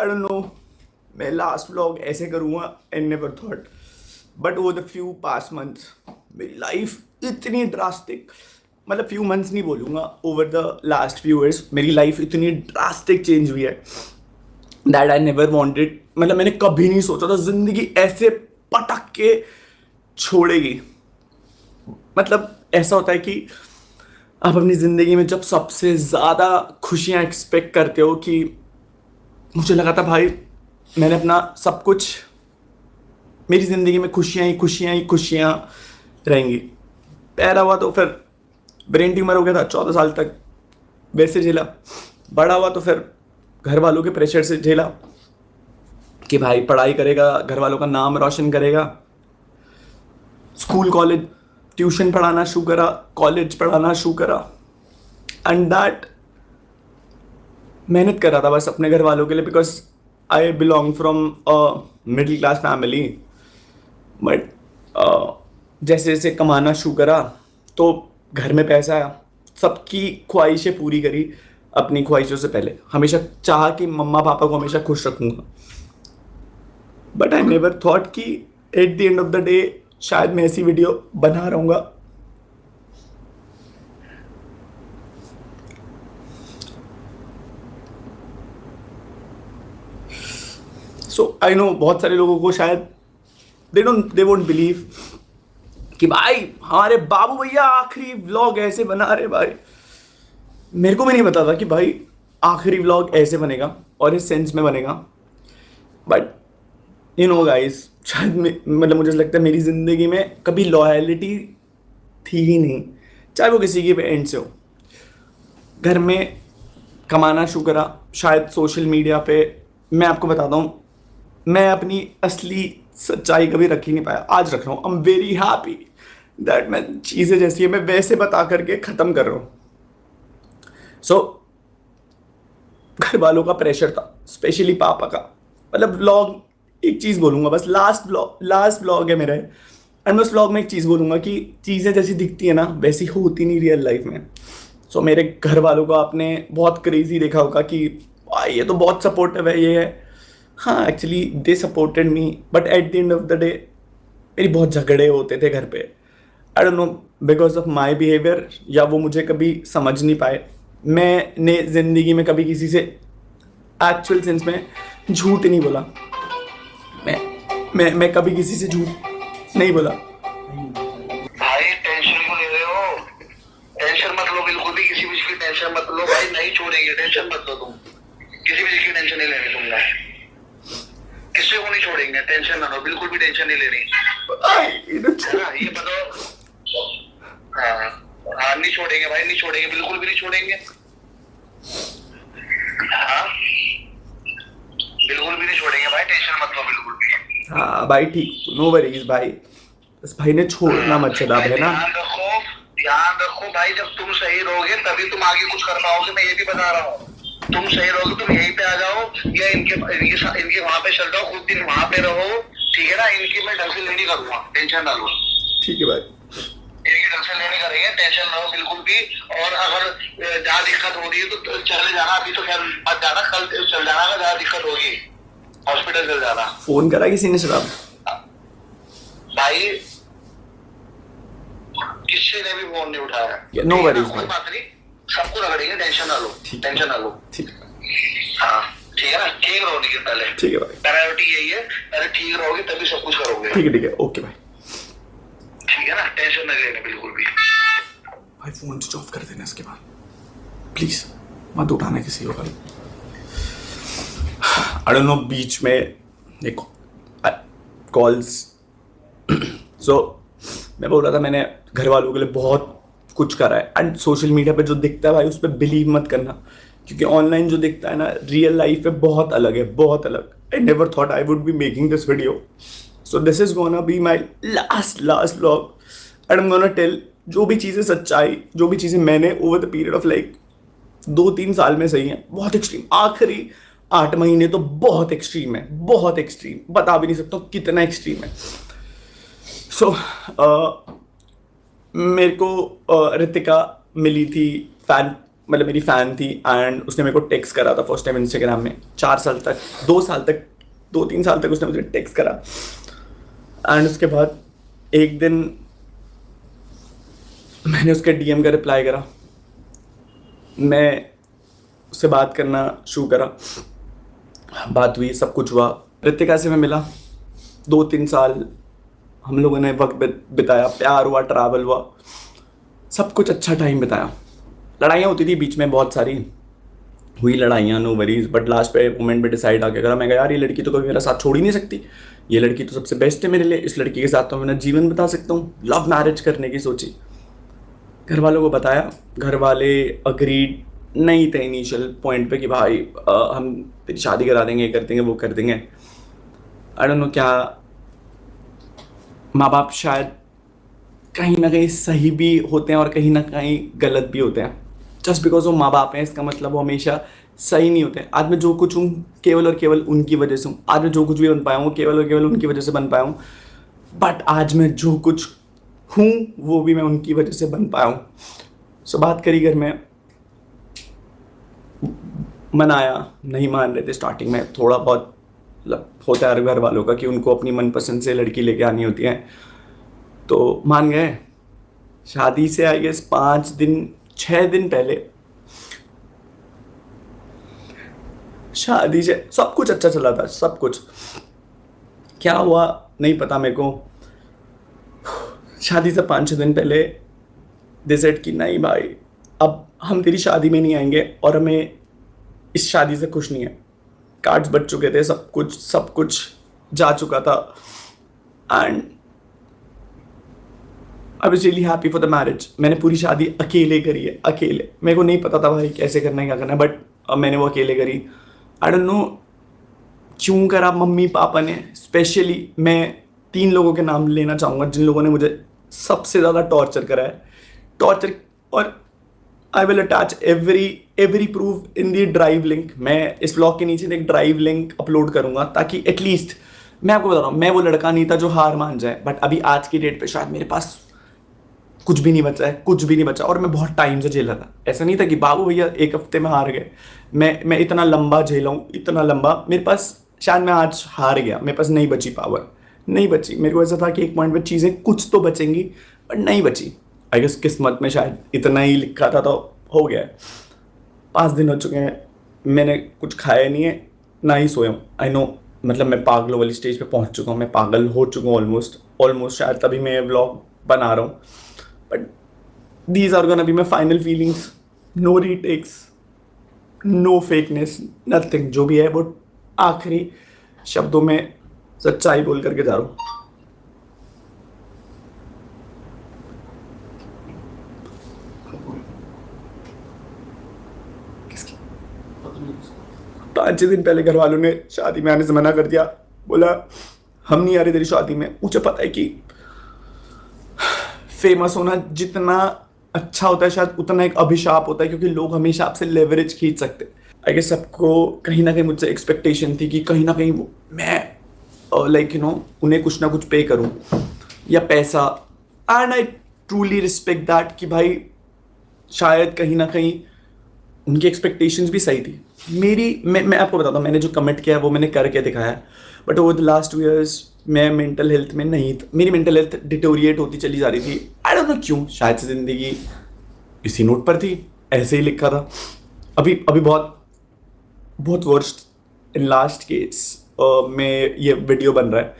I don't no, मैं last vlog ऐसे करूँगा and never thought, but over the few past months मेरी life इतनी ड्रास्टिक, मतलब फ्यू मंथ्स नहीं बोलूँगा, over the last few years मेरी लाइफ इतनी ड्रास्टिक चेंज हुई है दैट आई नेवर वांटेड। मतलब मैंने कभी नहीं सोचा था जिंदगी ऐसे पटक के छोड़ेगी। मतलब ऐसा होता है कि आप अपनी ज़िंदगी में जब सबसे ज़्यादा खुशियाँ एक्सपेक्ट करते हो, कि मुझे लगा था भाई मैंने अपना सब कुछ, मेरी ज़िंदगी में खुशियाँ ही खुशियाँ ही खुशियाँ रहेंगी। पैदा हुआ तो फिर ब्रेन ट्यूमर हो गया था, 14 साल तक वैसे झेला। बड़ा हुआ तो फिर घर वालों के प्रेशर से झेला कि भाई पढ़ाई करेगा, घर वालों का नाम रोशन करेगा। स्कूल कॉलेज ट्यूशन पढ़ाना शुरू करा, कॉलेज पढ़ाना शुरू करा, एंड दैट मेहनत कर रहा था बस अपने घर वालों के लिए, because I belong from a middle class family. But जैसे जैसे कमाना शुरू करा तो घर में पैसा आया, सबकी ख्वाहिशें पूरी करी, अपनी ख्वाहिशों से पहले हमेशा चाहा कि मम्मा पापा को हमेशा खुश रखूंगा। बट आई नेवर थॉट कि eight the end of the day शायद मैं ऐसी वीडियो बना रहूँगा। सो आई नो बहुत सारे लोगों को शायद दे वोंट बिलीव कि भाई हमारे बाबू भैया आखिरी व्लॉग ऐसे बना रहे। भाई मेरे को भी नहीं पता था कि भाई आखिरी व्लॉग ऐसे बनेगा और इस सेंस में बनेगा। बट यू नो गाइस, शायद मतलब मुझे लगता है मेरी ज़िंदगी में कभी लॉयलिटी थी ही नहीं, चाहे वो किसी की भी एंड से हो। घर में कमाना शुरू करा, शायद सोशल मीडिया पे मैं आपको बताता हूँ, मैं अपनी असली सच्चाई कभी रख ही नहीं पाया, आज रख रहा हूँ। I am very happy that मैं चीज़ें जैसी है मैं वैसे बता करके ख़त्म कर रहा हूँ। सो घर वालों का प्रेशर था, स्पेशली पापा का। मतलब व्लॉग, एक चीज़ बोलूँगा बस, लास्ट व्लॉग है मेरा, एंड मैं उस व्लॉग में एक चीज़ बोलूँगा कि चीज़ें जैसी दिखती है ना वैसी होती नहीं रियल लाइफ में। सो मेरे घर वालों को आपने बहुत क्रेजी देखा होगा कि भाई ये तो बहुत सपोर्टिव है, ये है। हाँ, actually they supported me, but at the end of the day मेरी बहुत झगड़े होते थे घर पे। आई don't no, because of my behaviour, या वो मुझे कभी समझ नहीं पाए। मैंने ज़िंदगी में कभी किसी से एक्चुअल सेंस में झूठ नहीं बोला। मैं कभी किसी से झूठ नहीं बोला। भाई टेंशन क्यों ले रहे हो? टेंशन मत लो, बिल्कुल भी किसी भी चीज की टेंशन मत लो भाई, नहीं छोड़ेंगे, टेंशन मत लो तुम। किसी भी चीज की टेंशन नहीं लेनी तुमने, किसी को नहीं छोड़ेंगे, टेंशन ना लो, बिल्कुल भी टेंशन नहीं लेनी है ना, ये बताओ। हाँ हाँ, नहीं छोड़ेंगे भाई, नहीं छोड़ेंगे, बिल्कुल भी नहीं छोड़ेंगे। हाँ बिल्कुल भी नहीं छोड़ेंगे भाई, टेंशन मत लो बिल्कुल भी। हाँ भाई ठीक, नो वरीज भाई, बस भाई ने छोड़ना मत चला है ना। ध्यान रखो भाई, जब तुम सही रहोगे तभी तुम आगे कुछ कर पाओगे, मैं ये भी बता रहा हूँ। तुम सही रहोगे, तुम यहीं पे आ जाओ या इनके वहां पे चल जाओ, कुछ दिन वहां पे रहो, ठीक है ना। इनकी मैं ढंग से लेनी करूंगा, टेंशन ना लो। ठीक है भाई, इनकी ढंग से लेनी करेंगे, टेंशन ना लो बिल्कुल भी। और अगर जहाँ दिक्कत हो रही है तो चले जाना, अभी तो खैर मत जाना, कल चल जाना, अगर जहाँ दिक्कत होगी हॉस्पिटल चल जाना। फोन करा किसी ने शराब? भाई किसी ने भी फोन नहीं उठाया। नो वरीज कोई बात नहीं, सबको रगड़ेंगे, टेंशन ना लो, टेंशन ना लो। ठीक है, हाँ ठीक है ना, ठीक रहो लेकिन पहले। ठीक है भाई, प्रायोरिटी यही है, पहले ठीक रहोगे तभी सब कुछ करोगे। ठीक है, ओके भाई। ठीक है ना, टेंशन नहीं लेनी बिल्कुल भी। भाई फोन स्विच ऑफ कर देना इसके बाद, प्लीज मत उठाना किसी को। आई डोंट नो, बीच में एक कॉल्स। सो मैं बोल रहा था मैंने घर वालों के लिए बहुत कुछ करा है, एंड सोशल मीडिया पे जो दिखता है भाई उस पर बिलीव मत करना, क्योंकि ऑनलाइन जो दिखता है ना रियल लाइफ में बहुत अलग है, बहुत अलग। I never thought I would be making this video, so this is gonna be my last vlog, and I am gonna tell जो भी चीज़ें सच्चाई, जो भी चीज़ें मैंने over the period of like 2-3 साल में सही हैं, बहुत एक्सट्रीम। आखिरी 8 महीने तो बहुत एक्सट्रीम है, बहुत एक्सट्रीम, बता भी नहीं सकता कितना एक्सट्रीम है। सो मेरे को रितिका मिली थी फैन, मतलब मेरी फ़ैन थी एंड उसने मेरे को टेक्स्ट करा था फर्स्ट टाइम इंस्टाग्राम में 4 साल तक, 2 साल तक, 2-3 साल तक उसने मुझे टेक्स्ट करा। एंड उसके बाद एक दिन मैंने उसके डीएम का रिप्लाई करा, मैं उससे बात करना शुरू करा, बात हुई, सब कुछ हुआ। रितिका से मैं मिला, 2-3 साल हम लोगों ने वक्त बिताया, प्यार हुआ, ट्रैवल हुआ, सब कुछ अच्छा टाइम बिताया। लड़ाइयाँ होती थी बीच में, बहुत सारी हुई लड़ाइयाँ, नो वरीज, बट लास्ट पे मोमेंट पे डिसाइड आके करा, मैं कहा यार ये लड़की तो कभी मेरा साथ छोड़ ही नहीं सकती, ये लड़की तो सबसे बेस्ट है मेरे लिए, इस लड़की के साथ तो मैं अपना जीवन बता सकता हूँ। लव मैरिज करने की सोची, घर वालों को बताया, घर वाले अग्रीड नहीं थे इनिशियल पॉइंट पे कि भाई हम तेरी शादी करा देंगे, ये कर देंगे, वो कर देंगे। आई डोंट नो क्या, माँ बाप शायद कहीं ना कहीं सही भी होते हैं और कहीं ना कहीं गलत भी होते हैं। जस्ट बिकॉज वो माँ बाप हैं इसका मतलब वो हमेशा सही नहीं होते। आज मैं जो कुछ हूँ केवल और केवल उनकी वजह से हूँ, आज मैं जो कुछ भी बन पाया हूँ केवल और केवल उनकी वजह से बन पाया हूँ। बट आज मैं जो कुछ हूँ वो भी मैं उनकी वजह से बन पाया हूँ। सो बात करी घर में, मनाया, नहीं मान रहे थे स्टार्टिंग में, थोड़ा बहुत मतलब होता है घर वालों का कि उनको अपनी मनपसंद से लड़की लेके आनी होती है, तो मान गए। शादी से आई गेस 6 दिन पहले, शादी से सब कुछ अच्छा चला था, सब कुछ। क्या हुआ नहीं पता मेरे को, शादी से 5-6 दिन पहले दे सेड कि नहीं भाई अब हम तेरी शादी में नहीं आएंगे और हमें इस शादी से खुश नहीं है। कार्ड्स बच चुके थे, सब कुछ जा चुका था and I was really happy for the marriage. मैंने पूरी शादी अकेले करी है, अकेले। मेरे को नहीं पता था भाई कैसे करना है, क्या करना है, बट अब मैंने वो अकेले करी। आई डोंट नो क्यों करा, मम्मी पापा ने स्पेशली। मैं 3 लोगों के नाम लेना चाहूँगा जिन लोगों ने मुझे सबसे ज़्यादा टॉर्चर करा है, टॉर्चर। और I will attach every proof in the drive link. मैं इस ब्लॉग के नीचे एक ड्राइव लिंक अपलोड करूँगा ताकि एटलीस्ट, मैं आपको बता रहा हूँ, मैं वो लड़का नहीं था जो हार मान जाए, बट अभी आज की डेट पे शायद मेरे पास कुछ भी नहीं बचा है, कुछ भी नहीं बचा। और मैं बहुत टाइम से झेला था, ऐसा नहीं था कि बाबू भैया 1 हफ्ते में हार गए। मैं इतना लंबा झेला हूँ, इतना लंबा। मेरे पास शायद मैं आज हार गया, मेरे पास नहीं बची पावर, नहीं बची। मेरे को ऐसा था कि एक पॉइंट पे चीज़ें कुछ तो बचेंगी, बट नहीं बची। आई गेस किस्मत में शायद इतना ही लिखा था तो हो गया है। 5 दिन हो चुके हैं, मैंने कुछ खाया नहीं है, ना ही सोया हूँ। आई नो, मतलब मैं पागलों वाली स्टेज पे पहुँच चुका हूँ, मैं पागल हो चुका हूँ ऑलमोस्ट। शायद तभी मैं व्लॉग बना रहा हूँ, but these are gonna be my final feelings. No retakes, no fakeness, nothing. जो भी है वो आखिरी शब्दों में सच्चाई बोल करके जा रहा हूँ। किसकी? 5-6 दिन पहले घर वालों ने शादी में आने से मना कर दिया, बोला हम नहीं आ रहे तेरी शादी में। मुझे पता है कि फेमस होना जितना अच्छा होता है शायद उतना एक अभिशाप होता है, क्योंकि लोग हमेशा आपसे लेवरेज खींच सकते हैं। आई गेस सबको कहीं ना कहीं मुझसे एक्सपेक्टेशन थी कि कहीं ना कहीं मैं लाइक उन्हें कुछ ना कुछ पे करूं या पैसा। And I truly respect that कि भाई शायद कहीं ना कहीं उनकी एक्सपेक्टेशंस भी सही थी। मैं आपको बताता हूँ, मैंने जो कमिट किया है वो मैंने करके दिखाया। But over the last 2 years मैं मेंटल हेल्थ में नहीं था, मेरी मेंटल हेल्थ डिटोरिएट होती चली जा रही थी। आई डोंट नो क्यों, शायद से ज़िंदगी इसी नोट पर थी, ऐसे ही लिखा था। अभी बहुत वर्स्ट इन लास्ट केस में ये वीडियो बन रहा है।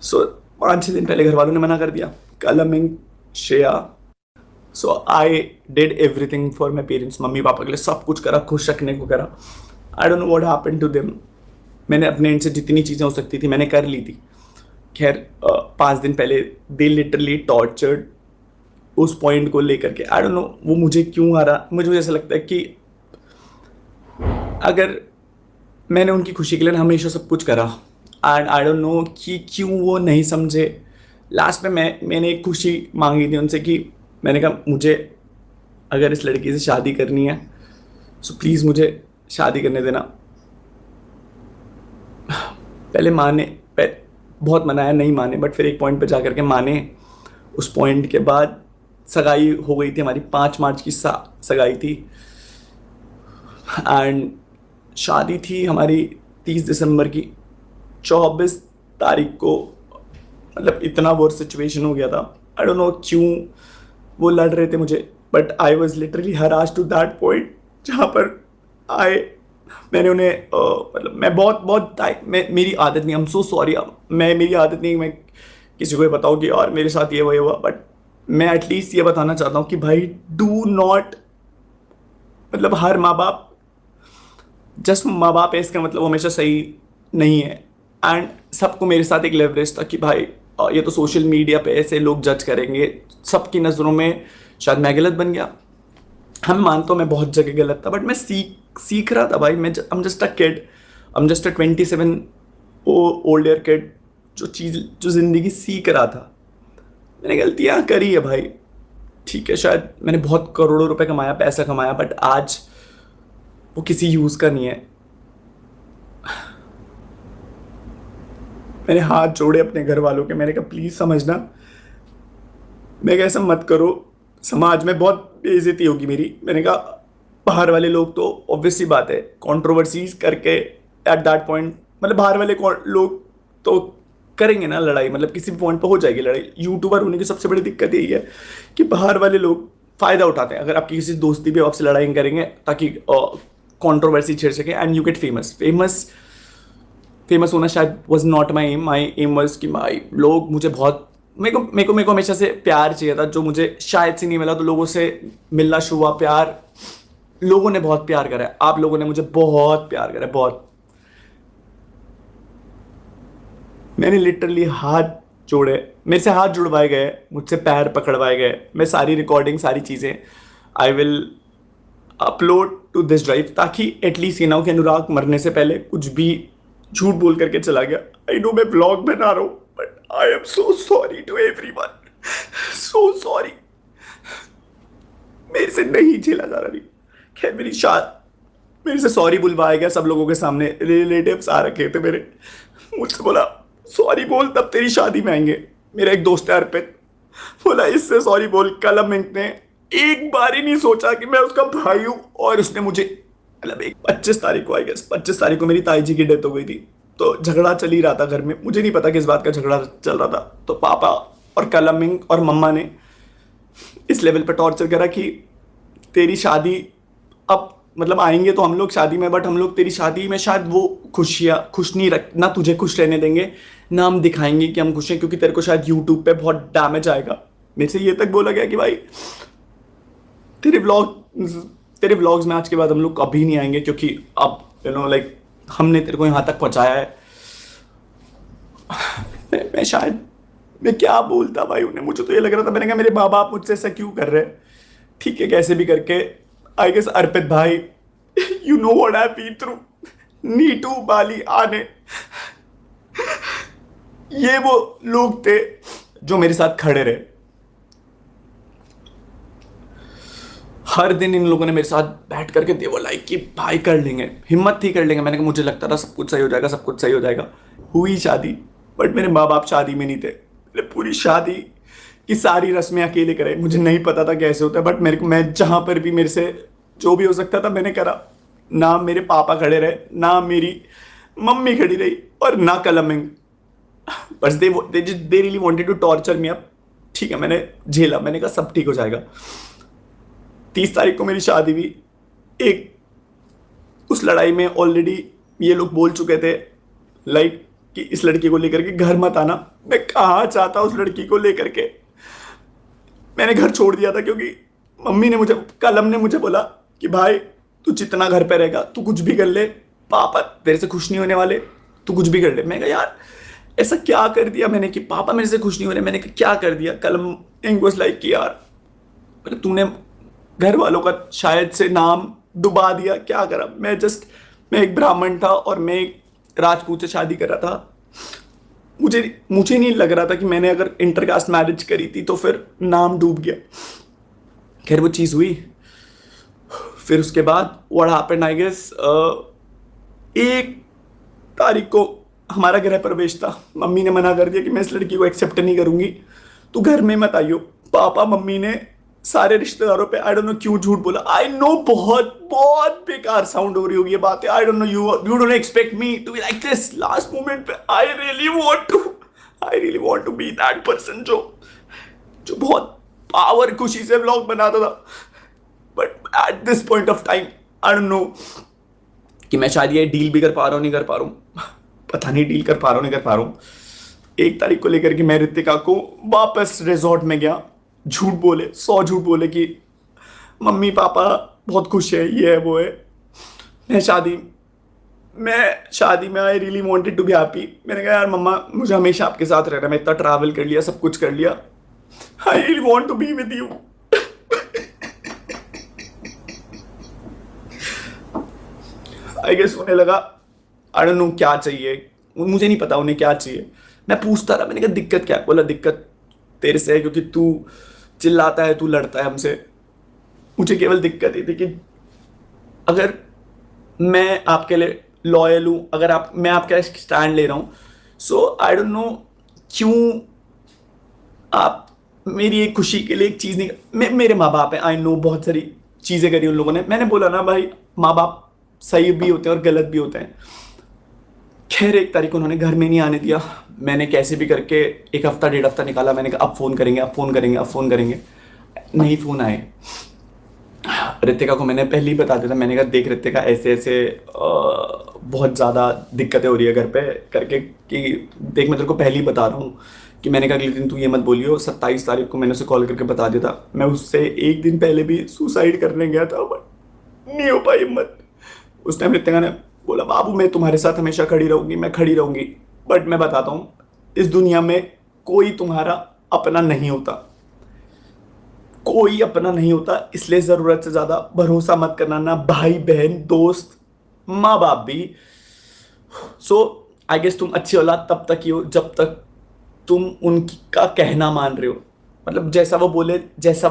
सो 5-6 दिन पहले घर वालों ने मना कर दिया, कलमिंग Shreya. So I did everything for my parents, mummy papa के लिए सब कुछ करा, खुश रखने को करा। I don't know what happened to them. मैंने अपने एंड से जितनी चीज़ें हो सकती थी मैंने कर ली थी। खैर 5 दिन पहले दे लिटरली टॉर्चर्ड उस पॉइंट को लेकर के। आई डोंट नो वो मुझे क्यों आ रहा। मुझे ऐसा लगता है कि अगर मैंने उनकी खुशी के लिए हमेशा सब कुछ करा, एंड आई डोंट नो कि क्यों वो नहीं समझे। लास्ट में मैंने एक खुशी मांगी थी उनसे कि मैंने कहा मुझे अगर इस लड़की से शादी करनी है सो प्लीज़ मुझे शादी करने देना। पहले बहुत मनाया, नहीं माने, बट फिर एक पॉइंट पे जा कर के माने। उस पॉइंट के बाद सगाई हो गई थी हमारी, 5 मार्च की सगाई थी। एंड शादी थी हमारी 30 दिसंबर की। 24 तारीख को मतलब इतना वर्स्ट सिचुएशन हो गया था, आई डोंट नो क्यों वो लड़ रहे थे मुझे, but I was literally harassed to that point जहाँ पर आए मैंने उन्हें मतलब मैं बहुत मेरी आदत नहीं, आई एम सो सॉरी, मेरी आदत नहीं मैं किसी को ये बताऊँ कि यार मेरे साथ ये हुआ, बट मैं एटलीस्ट ये बताना चाहता हूँ कि भाई डू नॉट, मतलब हर माँ बाप जस्ट माँ बाप है इसका मतलब वो हमेशा सही नहीं है। एंड सबको मेरे साथ एक लेवरेज था कि भाई ये तो सोशल मीडिया पे ऐसे लोग जज करेंगे, सबकी नज़रों में शायद मैं गलत बन गया। हम मानता हूँ मैं बहुत जगह गलत था, बट मैं सीख रहा था भाई। मैं I am just a kid, I am just a 27 old year kid जो ज़िंदगी सीख रहा था। मैंने गलतियाँ करी है भाई, ठीक है, शायद मैंने बहुत करोड़ों रुपए कमाया, पैसा कमाया, बट आज वो किसी यूज़ का नहीं है। मैंने हाथ जोड़े अपने घर वालों के, मैंने कहा प्लीज़ समझना, मैं कहा ऐसा मत करो, समाज में बहुत बेइज्जती होगी मेरी। मैंने कहा बाहर वाले लोग तो ऑब्वियस सी बात है कंट्रोवर्सीज करके एट दैट पॉइंट, मतलब बाहर वाले लोग तो करेंगे ना लड़ाई, मतलब किसी भी पॉइंट पर हो जाएगी लड़ाई। यूट्यूबर होने की सबसे बड़ी दिक्कत यही है कि बाहर वाले लोग फ़ायदा उठाते हैं। अगर आपकी किसी दोस्ती भी आपसे लड़ाई करेंगे ताकि कंट्रोवर्सी छेड़ सके एंड यू गेट फेमस होना शायद was not my aim was कि माई लोग मुझे बहुत मेरे को हमेशा से प्यार चाहिए था जो मुझे शायद से नहीं मिला। तो लोगों से मिलना शुरू हुआ, प्यार, लोगों ने बहुत प्यार करा है, आप लोगों ने मुझे बहुत प्यार करा है, बहुत। मैंने लिटरली हाथ जोड़े, मेरे से हाथ जुड़वाए गए, मुझसे पैर पकड़वाए गए। मैं सारी रिकॉर्डिंग, सारी चीज़ें I will upload to this drive, ताकि एटलीस्ट ये ना हो कि अनुराग मरने से पहले कुछ भी झूठ बोल करके चला गया। आई नो मैं ब्लॉग बना रहा हूँ, but I am so sorry to everyone, so sorry, मेरे से नहीं झेला जा रहा। नहीं खैर, मेरे से सॉरी बुलवाया गया सब लोगों के सामने, रिलेटिव्स आ रखे थे मेरे, मुझसे बोला सॉरी बोल तब तेरी शादी में आएंगे। मेरा एक दोस्त है अर्पित, बोला इससे सॉरी बोल। कलम ने एक बार ही नहीं सोचा कि मैं उसका भाई हूँ, और उसने मुझे मतलब एक 25 तारीख को, आई गेस 25 तारीख को मेरी ताई जी की डेथ हो गई थी। तो झगड़ा चल ही रहा था घर में, मुझे नहीं पता किस बात का झगड़ा चल रहा था। तो पापा और कलमिंग और मम्मा ने इस लेवल पर टॉर्चर करा कि तेरी शादी अब मतलब आएंगे तो हम लोग शादी में, बट हम लोग तेरी शादी में शायद वो खुश नहीं रख, ना तुझे खुश रहने देंगे, ना हम दिखाएंगे कि हम खुश हैं, क्योंकि तेरे को शायद यूट्यूब पे बहुत डैमेज आएगा। मेरे से ये तक बोला गया कि भाई तेरे व्लॉग्स में आज के बाद हम लोग कभी नहीं आएंगे, क्योंकि अब यू नो लाइक हमने तेरे को यहाँ तक पहुँचाया है। मैं शायद मैं क्या बोलता भाई उन्हें, मुझे तो ये लग रहा था, मैंने कहा मेरे माँ बाप मुझसे ऐसा क्यों कर रहे हैं। ठीक है, कैसे भी करके आई गेस अर्पित भाई, you know what I been through, Neetu Bali आने, ये वो लोग थे जो मेरे साथ खड़े रहे। हर दिन इन लोगों ने मेरे साथ बैठ करके दे वो लाइक कि भाई कर लेंगे, हिम्मत थी कर लेंगे। मैंने कहा मुझे लगता था सब कुछ सही हो जाएगा, सब कुछ सही हो जाएगा। हुई शादी, बट मेरे माँ बाप शादी में नहीं थे। मैंने पूरी शादी की सारी रस्में अकेले कराई, मुझे नहीं पता था कैसे होता है, बट मेरे को, मैं जहाँ पर भी मेरे से जो भी हो सकता था मैंने करा। ना मेरे पापा खड़े रहे, ना मेरी मम्मी खड़ी रही, और ना कलमिंग, बस they really wanted to torture me up. ठीक है, मैंने झेला, मैंने कहा सब ठीक हो जाएगा। 30 तारीख को मेरी शादी हुई। उस लड़ाई में ऑलरेडी ये लोग बोल चुके थे लाइक कि इस लड़की को लेकर के घर मत आना। मैं कहाँ चाहता उस लड़की को लेकर के, मैंने घर छोड़ दिया था, क्योंकि मम्मी ने कलम ने मुझे बोला कि भाई तू जितना घर पे रहेगा तू कुछ भी कर ले, पापा तेरे से खुश नहीं होने वाले, तू कुछ भी कर ले। मैं कहा यार ऐसा क्या कर दिया मैंने कि पापा मेरे से खुश नहीं हो रहे। मैंने कहा क्या कर दिया। कलम इंग्लिश लाइक कि यार मतलब तूने घर वालों का शायद से नाम डुबा दिया, क्या करा। मैं एक ब्राह्मण था और मैं एक राजपूत से शादी कर रहा था। मुझे नहीं लग रहा था कि मैंने अगर इंटरकास्ट मैरिज करी थी तो फिर नाम डूब गया। खैर वो चीज़ हुई। फिर उसके बाद व्हाट हैपेंड आई गेस 1 तारीख को हमारा गृह प्रवेश था। मम्मी ने मना कर दिया कि मैं इस लड़की को एक्सेप्ट नहीं करूंगी, तू घर में मत आइयो। पापा मम्मी ने सारे रिश्तेदारों पे आई डोंट नो क्यों झूठ बोला। आई नो बहुत बहुत बेकार साउंड हो रही होगी ये बातें। I don't know, you don't expect me to be like this last moment पे। I really want to be that person जो जो बहुत पावर खुशी से व्लॉग बनाता था। But at this point of time I don't know कि मैं शायद ये डील भी कर पा रहा हूँ नहीं कर पा रहा हूँ, पता नहीं डील कर पा रहा हूँ नहीं कर पा रहा हूँ। 1 तारीख को लेकर के मैं रितिका को वापस रिजॉर्ट में गया, झूठ बोले 100 झूठ बोले कि मम्मी पापा बहुत खुश है, ये है वो है। मैं शादी में I really wanted to be happy. मैंने कहा यार मम्मा मुझे हमेशा आपके साथ रहना, मैं इतना ट्रैवल कर लिया, सब कुछ कर लिया, I really want to be with you. I guess उन्हें लगा आई डोंट नो क्या चाहिए, मुझे नहीं पता उन्हें क्या चाहिए। मैं पूछता रहा, मैंने कहा दिक्कत क्या है? बोला दिक्कत तेरे से है क्योंकि तू चिल्लाता है, तू लड़ता है हमसे। मुझे केवल दिक्कत ये थी कि अगर मैं आपके लिए लॉयल हूँ, अगर मैं आपका स्टैंड ले रहा हूँ, सो आई डोंट नो क्यों आप मेरी एक खुशी के लिए एक चीज़ नहीं। मेरे माँ बाप हैं, आई नो बहुत सारी चीज़ें करी उन लोगों ने। मैंने बोला ना भाई माँ बाप सही भी होते हैं और गलत भी होते हैं। खैर 1 तारीख को उन्होंने घर में नहीं आने दिया। मैंने कैसे भी करके 1 हफ्ता 1.5 हफ्ता निकाला। मैंने कहा अब फ़ोन करेंगे, अब फ़ोन करेंगे, अब फ़ोन करेंगे, नहीं फ़ोन आए। रितिका को मैंने पहले ही बता दिया था, मैंने कहा देख रितिका ऐसे ऐसे बहुत ज़्यादा दिक्कतें हो रही है घर पे करके, कि देख मैं तेरे को पहले ही बता रहा हूँ कि मैंने कहा अगले दिन तू ये मत बोलियो। 27 तारीख को मैंने उसे कॉल करके बता दिया था। मैं उससे 1 दिन पहले भी सुसाइड करने गया था बट नहीं हो पाई हिम्मत। उस टाइम रितिका ने बोला बाबू मैं तुम्हारे साथ हमेशा खड़ी रहूंगी, मैं खड़ी रहूंगी, बट मैं बताता हूँ इस दुनिया में कोई तुम्हारा अपना नहीं होता, कोई अपना नहीं होता। इसलिए ज़रूरत से ज़्यादा भरोसा मत करना, ना भाई बहन दोस्त माँ बाप भी। सो आई गेस तुम अच्छी औलाद तब तक ही हो जब तक तुम उनका कहना मान रहे हो। मतलब जैसा वो बोले, जैसा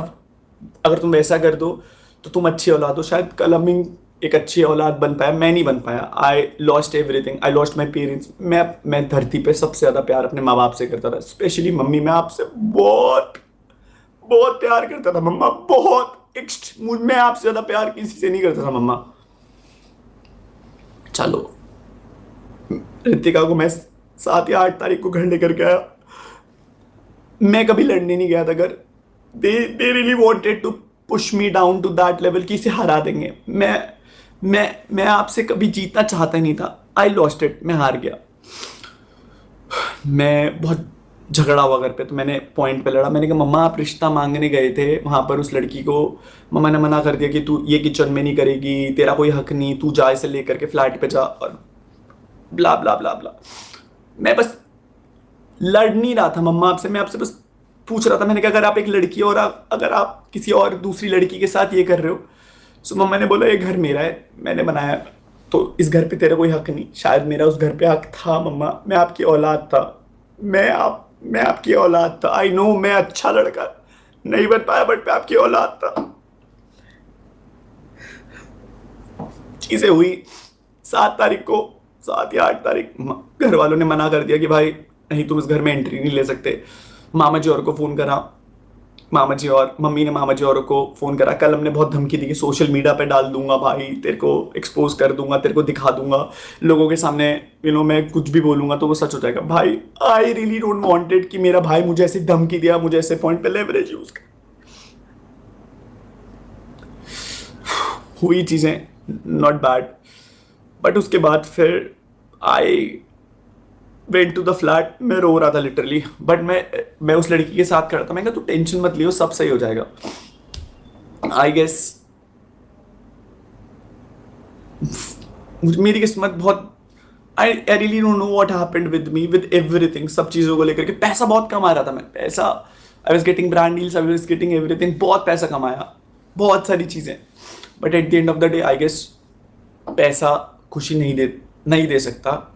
अगर तुम वैसा कर दो तो तुम अच्छी औलाद हो। शायद कल हम एक अच्छी औलाद बन पाया, मैं नहीं बन पाया। I lost everything, I lost my parents. मैं धरती पे सबसे ज़्यादा प्यार अपने माँ बाप से करता था, स्पेशली मम्मी। मैं आपसे बहुत बहुत प्यार करता था मम्मा, बहुत। मैं आपसे ज़्यादा प्यार किसी से नहीं करता था मम्मा। चलो रितिका को मैं 7 या 8 तारीख को घर लेकर के आया। मैं कभी लड़ने नहीं गया था घर। They really wanted to push me down to that level कि इसे हरा देंगे। मैं आपसे कभी जीतना चाहता ही नहीं था। आई लॉस्ट इट, मैं हार गया। मैं बहुत झगड़ा हुआ घर पे, तो मैंने पॉइंट पे लड़ा। मैंने कहा मम्मा आप रिश्ता मांगने गए थे वहाँ पर उस लड़की को, मम्मा ने मना कर दिया कि तू ये किचन में नहीं करेगी, तेरा कोई हक नहीं, तू जा इसे लेकर के फ्लैट पे जा, और ब्ला ब्ला ब्ला ब्ला। मैं बस लड़ नहीं रहा था मम्मा आपसे, मैं आपसे बस पूछ रहा था। मैंने कहा अगर आप एक लड़की और अगर आप किसी और दूसरी लड़की के साथ ये कर रहे हो, सो मम्मा ने बोला ये घर मेरा है, मैंने बनाया, तो इस घर पे तेरा कोई हक नहीं। शायद मेरा उस घर पे हक था मम्मा, मैं आपकी औलाद था, मैं आपकी औलाद था। आई नो मैं अच्छा लड़का नहीं बन पाया, बट मैं आपकी औलाद था। चीजें हुई 7 तारीख को, 7 या 8 तारीख घर वालों ने मना कर दिया कि भाई नहीं तुम इस घर में एंट्री नहीं ले सकते। मामा जी और को फ़ोन करा, मम्मी ने मामा जी और को फ़ोन करा। कल हमने बहुत धमकी दी कि सोशल मीडिया पे डाल दूंगा भाई, तेरे को एक्सपोज कर दूंगा, तेरे को दिखा दूंगा लोगों के सामने, मैं कुछ भी बोलूंगा तो वो सच हो जाएगा। भाई आई रियली डोंट वांटेड कि मेरा भाई मुझे ऐसी धमकी दिया, मुझे ऐसे पॉइंट पे लेवरेज यूज कर। हुई चीज़ें नॉट बैड, बट उसके बाद फिर I went to the flat. मैं रो रहा था लिटरली, बट मैं उस लड़की के साथ खड़ा था। मैं कहा तू टेंशन मत लियो, सब सही हो जाएगा। आई गेस मेरी किस्मत बहुत, I really don't know what happened with me, with everything. सब चीज़ों को लेकर के पैसा बहुत कमा रहा था मैं, पैसा, I was getting brand deals, I was getting everything, बहुत पैसा कमाया, बहुत सारी चीज़ें। But at the end of the day I guess पैसा खुशी नहीं दे सकता,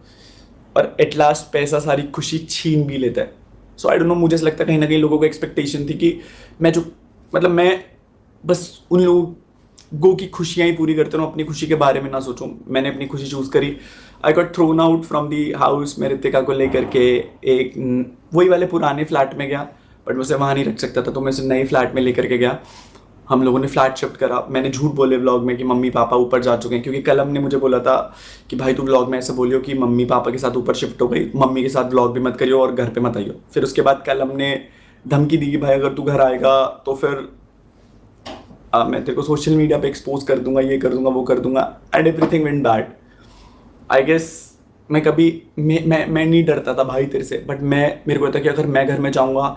और एट लास्ट पैसा सारी खुशी छीन भी लेता है। सो आई डोंट नो, मुझे ऐसा लगता है कहीं ना कहीं लोगों को एक्सपेक्टेशन थी कि मैं बस उन लोगों की खुशियाँ ही पूरी करता हूँ, अपनी खुशी के बारे में ना सोचूं। मैंने अपनी खुशी चूज़ करी। I got thrown out from the house. मैं रितिका को लेकर के एक वही वाले पुराने फ्लैट में गया। बट मैं उसे वहाँ नहीं रख सकता था, तो मैं उसे नए फ्लैट में लेकर के गया। हम लोगों ने फ्लैट शिफ्ट करा। मैंने झूठ बोले व्लॉग में कि मम्मी पापा ऊपर जा चुके हैं, क्योंकि कलम ने मुझे बोला था कि भाई तू व्लॉग में ऐसे बोलियो कि मम्मी पापा के साथ ऊपर शिफ्ट हो गई, मम्मी के साथ व्लॉग भी मत करियो और घर पे मत आइयो। फिर उसके बाद कलम ने धमकी दी कि भाई अगर तू घर आएगा तो फिर मैं तेरे को सोशल मीडिया पे एक्सपोज कर दूंगा, ये कर दूंगा, वो कर दूंगा, and everything went bad. I guess मैं कभी मैं नहीं डरता था भाई तेरे से, बट मेरे को था कि अगर मैं घर में जाऊंगा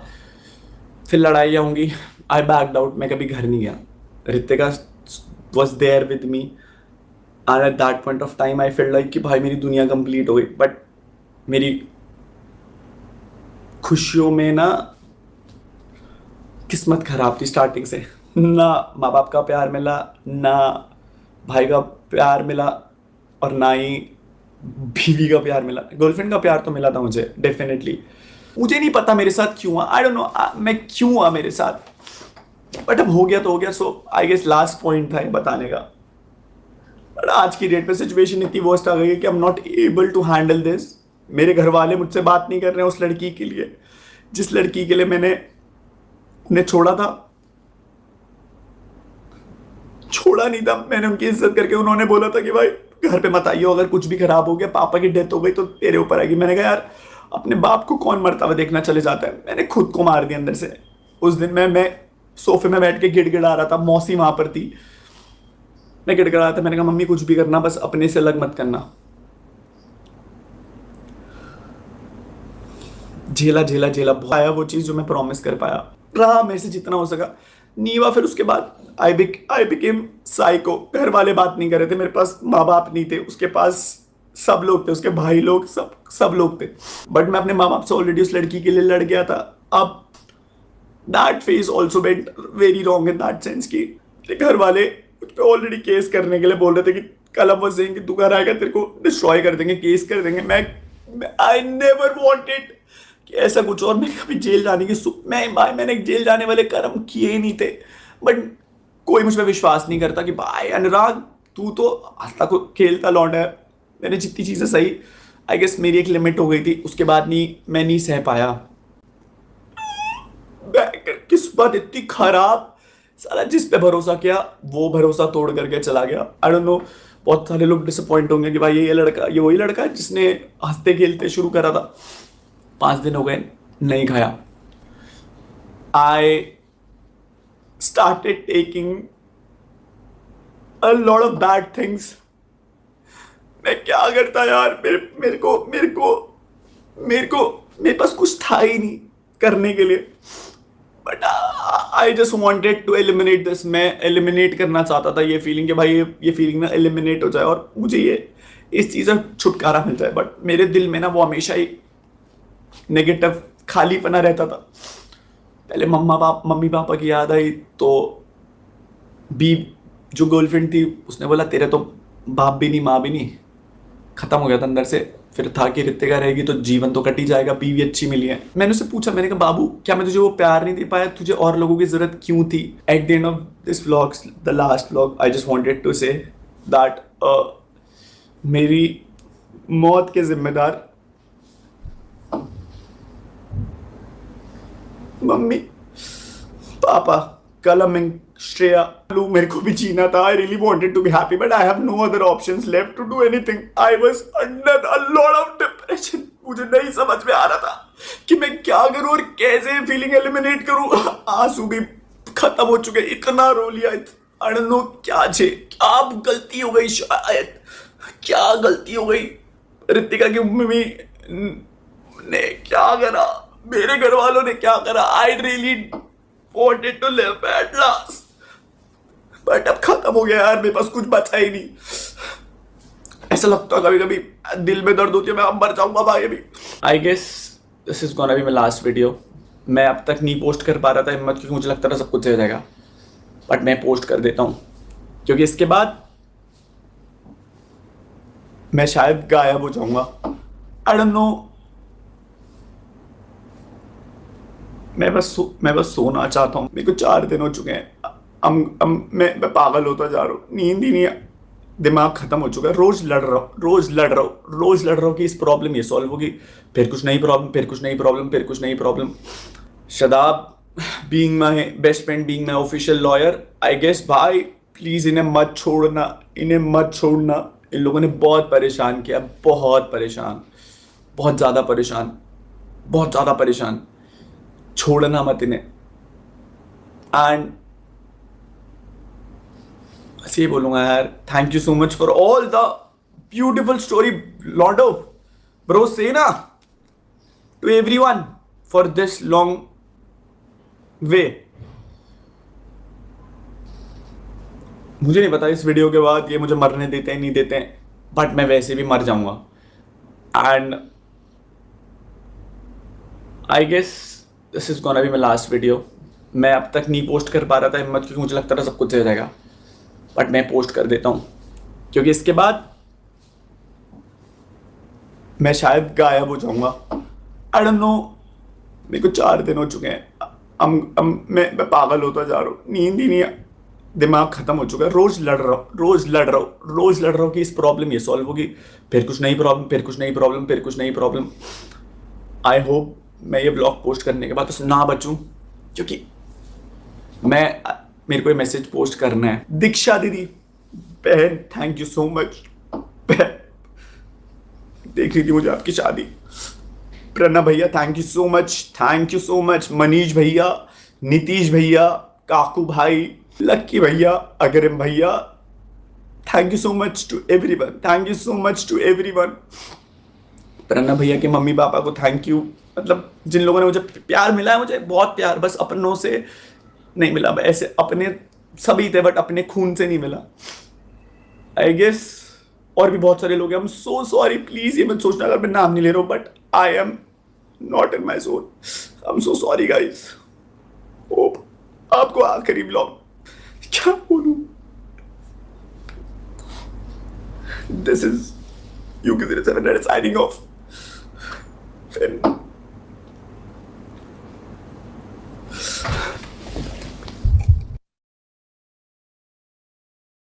फिर लड़ाइयाँ होंगी। आई बैक्ड आउट, मैं कभी घर नहीं गया। Ritika was there with me and at that point of time I feel like कि भाई मेरी दुनिया कंप्लीट हो गई। बट मेरी खुशियों में ना किस्मत खराब थी स्टार्टिंग से। ना माँ बाप का प्यार मिला, ना भाई का प्यार मिला, और ना ही बीवी का प्यार मिला। गर्लफ्रेंड का प्यार तो मिला था मुझे डेफिनेटली। मुझे नहीं पता मेरे साथ क्यों हुआ, आई डोंट नो मैं क्यों हुआ मेरे साथ, बट अब हो गया तो हो गया। सो आई गेस लास्ट पॉइंट था ये बताने का। बट आज की डेट पे सिचुएशन इतनी वर्स्ट आ गई है कि I am not able to handle this. मेरे घर वाले मुझसे बात नहीं कर रहे हैं उस लड़की के लिए जिस लड़की के लिए मैंने उन्हें छोड़ा था। छोड़ा नहीं था, मैंने उनकी इज्जत करके, उन्होंने बोला था कि भाई घर पे मत आइयो, अगर कुछ भी खराब हो गया, पापा की डेथ हो गई तो तेरे ऊपर आएगी। मैंने कहा यार अपने बाप को कौन मरता हुआ देखना चले जाता है। मैंने खुद को मार दिया अंदर से। उस दिन मैं सोफे में बैठ के गिड़गिड़ा रहा था, मौसी वहां पर थी, मैं गिड़गिड़ा रहा था। मैंने कहा मम्मी कुछ भी करना, बस अपने से अलग मत करना। झेला झेला झेला आया वो चीज जो मैं प्रॉमिस कर पाया, रहा मेरे से जितना हो सका। नीवा फिर उसके बाद आई बिकेम साइको। घर वाले बात नहीं कर रहे थे, मेरे पास माँ बाप नहीं थे, उसके पास सब लोग थे, उसके भाई लोग, सब लोग थे। बट मैं अपने माँ बाप से ऑलरेडी उस लड़की के लिए लड़ गया था। अब that phase also went very wrong in that sense कि घर वाले मुझ पे ऑलरेडी केस करने के लिए बोल रहे थे कि कलम वॉज सेइंग कि तू घर आएगा तेरे को डिस्ट्रॉय कर देंगे, केस कर देंगे। मैं आई नेवर वांटेड कि ऐसा कुछ, और मैं कभी जेल जाने की मैंने जेल जाने वाले कर्म किए ही नहीं थे। बट कोई मुझ पर विश्वास नहीं करता कि भाई अनुराग तू तो हंसता को खेलता लौंडा है। मैंने जितनी चीज़ें सही, आई गेस मेरी एक लिमिट हो गई थी, उसके बाद मैं नहीं सह पाया। किस्मत इतनी खराब, साला जिस पे भरोसा किया वो भरोसा तोड़ करके चला गया। आई डोंट नो, बहुत सारे लोग डिसअपॉइंट होंगे कि भाई ये वही लड़का है जिसने हंसते खेलते शुरू करा था। 5 दिन हो गए नहीं खाया। आई started taking a lot of bad things। मैं क्या करता यार, मेरे पास कुछ था ही नहीं करने के लिए। But I just wanted to eliminate this. मैं एलिमिनेट करना चाहता था ये फीलिंग कि भाई ये फीलिंग ना एलिमिनेट हो जाए और मुझे इस चीज़ से छुटकारा मिल जाए। बट मेरे दिल में ना वो हमेशा ही नेगेटिव खालीपना रहता था। पहले मम्मी पापा की याद आई तो जो गर्लफ्रेंड थी उसने बोला तेरे तो बाप भी नहीं माँ भी नहीं, खत्म हो गया था अंदर से। फिर था कि रितिका रहेगी तो जीवन तो कट ही जाएगा, बीवी अच्छी मिली है। मैंने उससे पूछा, मैंने कहा बाबू क्या मैं तुझे वो प्यार नहीं दे पाया, तुझे और लोगों की जरूरत क्यों थी। At the end of this vlog, the last vlog, I just wanted to say that मेरी मौत के जिम्मेदार मम्मी पापा, कलम एंड श्रेया। मेरे को भी जीना था। I really wanted to be happy but I have no other options left to do anything. I was under a lot of depression. मुझे नहीं समझ में आ रहा था कि मैं क्या करूं और कैसे फीलिंग एलिमिनेट करूं। आंसू भी खत्म हो चुके, इतना रो लिया। आई डोंट नो क्या गलती हो गई, शायद क्या गलती हो गई। रितिका की मम्मी ने क्या करा, मेरे घर वालों ने क्या करा। I really wanted to live at last but अब खत्म हो गया यार, मेरे पास कुछ बचा ही नहीं। ऐसा लगता है कभी कभी दिल में दर्द होती है, मैं अब मर जाऊंगा भाई अभी। I guess this is gonna be my last video. मैं अब तक नहीं पोस्ट कर पा रहा था हिम्मत, क्योंकि मुझे लगता था सब कुछ सही हो जाएगा, बट मैं पोस्ट कर देता हूँ क्योंकि इसके बाद मैं शायद गायब हो जाऊंगा। आई डोंट नो, मैं बस सोना चाहता हूँ। मेरे को 4 दिन हो चुके हैं। मैं पागल होता जा रहा हूँ, नींद ही नहीं, दिमाग खत्म हो चुका है। रोज लड़ रहा हूँ कि इस प्रॉब्लम ये सॉल्व होगी, फिर कुछ नई प्रॉब्लम, फिर कुछ नई प्रॉब्लम, फिर कुछ नई problem. Shadab being my best friend, being my official lawyer, I guess भाई प्लीज इन्हें मत छोड़ना, इन्हें मत छोड़ना। इन लोगों ने बहुत परेशान किया, बहुत परेशान, बहुत ज़्यादा परेशान, बहुत ज़्यादा परेशान। छोड़ना मत इन्हें। एंड बस ये बोलूँगा यार, thank you so much for all the beautiful story lot of bro से ना to everyone for this long way. मुझे नहीं पता इस वीडियो के बाद ये मुझे मरने देते हैं नहीं देते हैं, बट मैं वैसे भी मर जाऊंगा। And I guess this is gonna be my last video. मैं अब तक नहीं पोस्ट कर पा रहा था हिम्मत, क्योंकि मुझे लगता था सब कुछ हो जाएगा, बट मैं पोस्ट कर देता हूँ क्योंकि इसके बाद मैं शायद गायब हो जाऊंगा। आई डोंट नो, मेरे को 4 दिन हो चुके हैं। मैं पागल होता जा रहा हूँ, नींद ही नहीं है, दिमाग खत्म हो चुका है। रोज लड़ रहा हूँ कि इस प्रॉब्लम ये सॉल्व होगी, फिर कुछ नई प्रॉब्लम, फिर कुछ नई प्रॉब्लम, फिर कुछ नई प्रॉब्लम। आई होप मैं ये ब्लॉग पोस्ट करने के बाद तो ना बचूं, क्योंकि मेरे को ये मैसेज पोस्ट करना है। दीक्षा दीदी बहन, थैंक यू सो मच। देख रही थी मुझे आपकी शादी। प्रणव भैया thank you so much, thank you so much. Manish भैया, नीतीश भैया, काकू भाई, लक्की भैया, अगरिम भैया, thank you so much to everyone, thank you so much to everyone. Pranav भैया के मम्मी पापा को थैंक यू। मतलब जिन लोगों ने मुझे प्यार मिला है, मुझे बहुत प्यार, बस अपनों से नहीं मिला। ऐसे अपने सभी थे बट अपने खून से नहीं मिला। आई गेस और भी बहुत सारे लोग हैं। आई एम सो सॉरी, प्लीज ये मत सोचना अगर मैं नाम नहीं ले रहा हूँ, but I am not in my zone. I am so sorry guys. Hope आपको आखिरी ब्लॉग क्या बोलूं। This is UK07 signing off.